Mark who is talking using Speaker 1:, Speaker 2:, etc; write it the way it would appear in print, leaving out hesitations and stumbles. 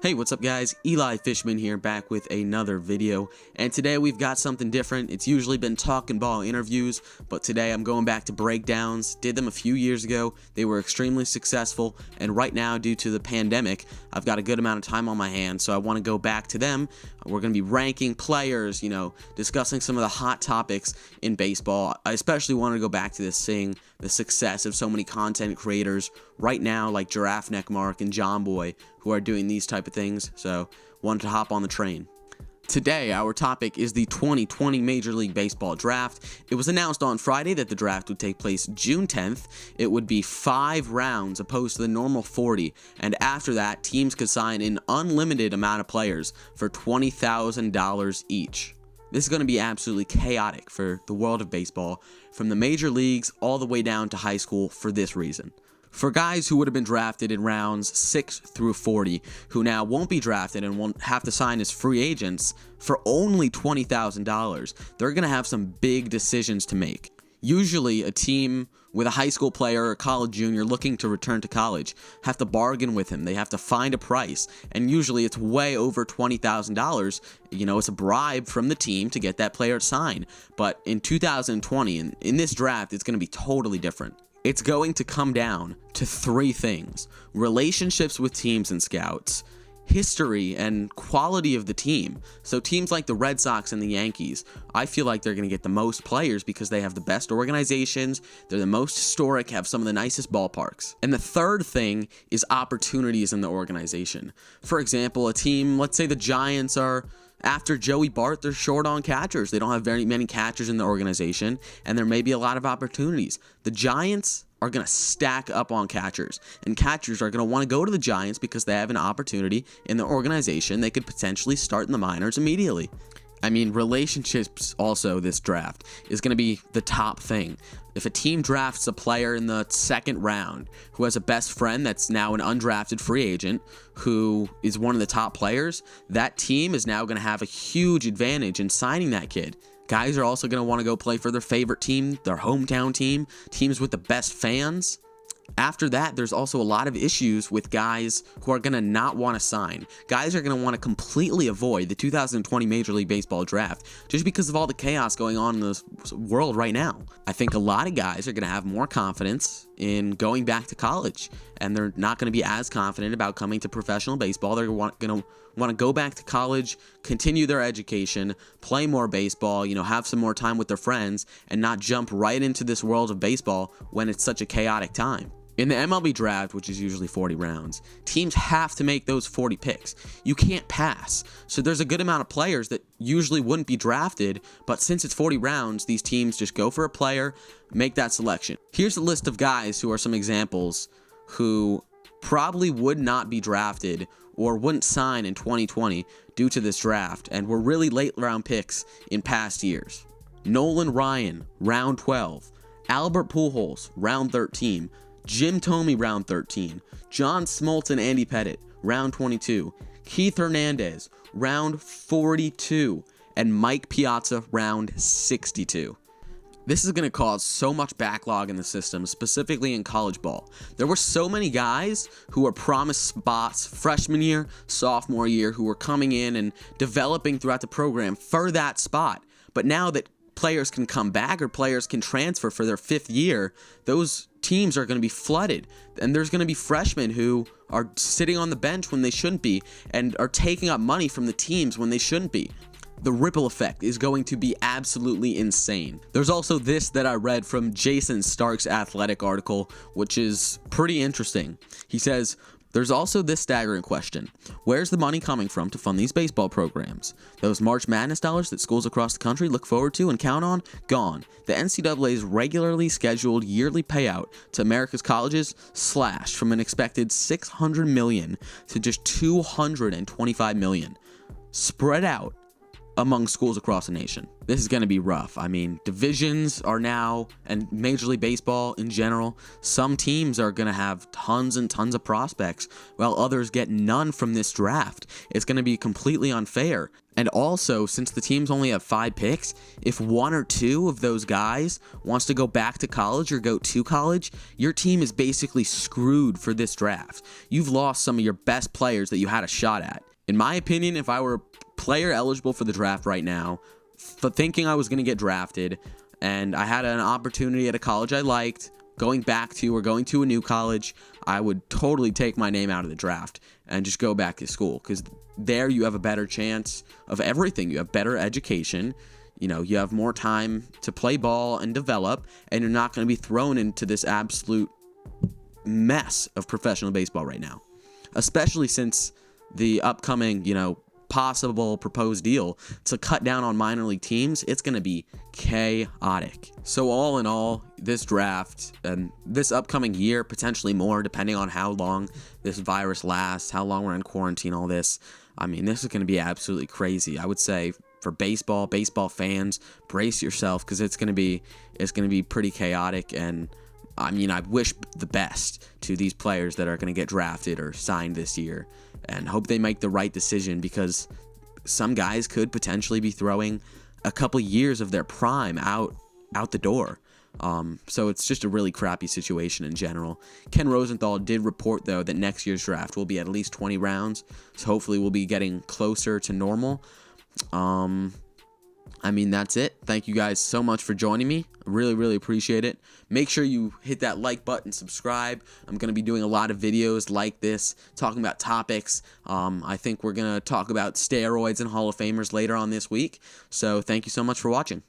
Speaker 1: Hey, what's up guys? Fishman here, back with another video, and today we've got something different. It's usually been talking ball interviews, but today I'm going back to breakdowns. Did them a few years ago. They were extremely successful, and right now, due to the pandemic, I've got a good amount of time on my hands, so I want to go back to them. We're going to be ranking players, discussing some of the hot topics in baseball. I especially want to go back to this, seeing the success of so many content creators right now, like Giraffe Neckmark and John Boy, who are doing these type of things, so wanted to hop on the train. Today, our topic is the 2020 Major League Baseball Draft. It was announced on Friday that the draft would take place June 10th. It would be 5 rounds opposed to the normal 40, and after that, teams could sign an unlimited amount of players for $20,000 each. This is going to be absolutely chaotic for the world of baseball, from the major leagues all the way down to high school for this reason. For guys who would have been drafted in rounds 6 through 40, who now won't be drafted and won't have to sign as free agents for only $20,000, they're going to have some big decisions to make. Usually, a team with a high school player or college junior looking to return to college have to bargain with him. They have to find a price, and usually it's way over $20,000. It's a bribe from the team to get that player signed. But in 2020, in this draft, it's going to be totally different. It's going to come down to 3 things: relationships with teams and scouts, history, and quality of the team. So teams like the Red Sox and the Yankees, I feel like they're going to get the most players because they have the best organizations, they're the most historic, have some of the nicest ballparks. And the third thing is opportunities in the organization. For example, a team, let's say the Giants are after Joey Bart, they're short on catchers. They don't have very many catchers in the organization, and there may be a lot of opportunities. The Giants are going to stack up on catchers, and catchers are going to want to go to the Giants because they have an opportunity in the organization. They could potentially start in the minors immediately. Relationships also, this draft is going to be the top thing. If a team drafts a player in the 2nd round who has a best friend that's now an undrafted free agent who is one of the top players, that team is now going to have a huge advantage in signing that kid. Guys are also going to want to go play for their favorite team, their hometown team, teams with the best fans. After that, there's also a lot of issues with guys who are going to not want to sign. Guys are going to want to completely avoid the 2020 Major League Baseball Draft just because of all the chaos going on in this world right now. I think a lot of guys are going to have more confidence in going back to college, and they're not going to be as confident about coming to professional baseball. They're going to want to go back to college, continue their education, play more baseball, have some more time with their friends, and not jump right into this world of baseball when it's such a chaotic time. In the MLB Draft, which is usually 40 rounds, teams have to make those 40 picks. You can't pass. So there's a good amount of players that usually wouldn't be drafted, but since it's 40 rounds, these teams just go for a player, make that selection. Here's a list of guys who are some examples who probably would not be drafted or wouldn't sign in 2020 due to this draft, and were really late round picks in past years. Nolan Ryan, round 12. Albert Pujols, round 13. Jim Thome, round 13. John Smoltz and Andy Pettitte, round 22. Keith Hernandez, round 42. And Mike Piazza, round 62. This is going to cause so much backlog in the system, specifically in college ball. There were so many guys who were promised spots freshman year, sophomore year, who were coming in and developing throughout the program for that spot. But now that players can come back or players can transfer for their 5th year, those teams are going to be flooded, and there's going to be freshmen who are sitting on the bench when they shouldn't be and are taking up money from the teams when they shouldn't be. The ripple effect is going to be absolutely insane. There's also this that I read from Jason Stark's Athletic article, which is pretty interesting. He says, there's also this staggering question: where's the money coming from to fund these baseball programs? Those March Madness dollars that schools across the country look forward to and count on? Gone. The NCAA's regularly scheduled yearly payout to America's colleges slashed from an expected $600 million to just $225 million. Spread out among schools across the nation. This is going to be rough. I mean, divisions are now, and Major League Baseball in general, some teams are going to have tons and tons of prospects, while others get none from this draft. It's going to be completely unfair. And also, since the teams only have 5 picks, if 1 or 2 of those guys wants to go back to college or go to college, your team is basically screwed for this draft. You've lost some of your best players that you had a shot at. In my opinion, if I were a player eligible for the draft right now, for thinking I was going to get drafted, and I had an opportunity at a college I liked, going back to or going to a new college, I would totally take my name out of the draft and just go back to school, because there you have a better chance of everything. You have better education, you have more time to play ball and develop, and you're not going to be thrown into this absolute mess of professional baseball right now, especially since the upcoming, possible proposed deal to cut down on minor league teams. It's going to be chaotic. So all in all, this draft and this upcoming year, potentially more, depending on how long this virus lasts, how long we're in quarantine, all this, I mean, this is going to be absolutely crazy. I would say for baseball fans, brace yourself, because it's going to be pretty chaotic. And I mean, I wish the best to these players that are going to get drafted or signed this year, and hope they make the right decision, because some guys could potentially be throwing a couple years of their prime out the door. So it's just a really crappy situation in general. Ken Rosenthal did report, though, that next year's draft will be at least 20 rounds, so hopefully we'll be getting closer to normal. I mean, that's it. Thank you guys so much for joining me. I really, really appreciate it. Make sure you hit that like button, subscribe. I'm going to be doing a lot of videos like this, talking about topics. I think we're going to talk about steroids and Hall of Famers later on this week. So thank you so much for watching.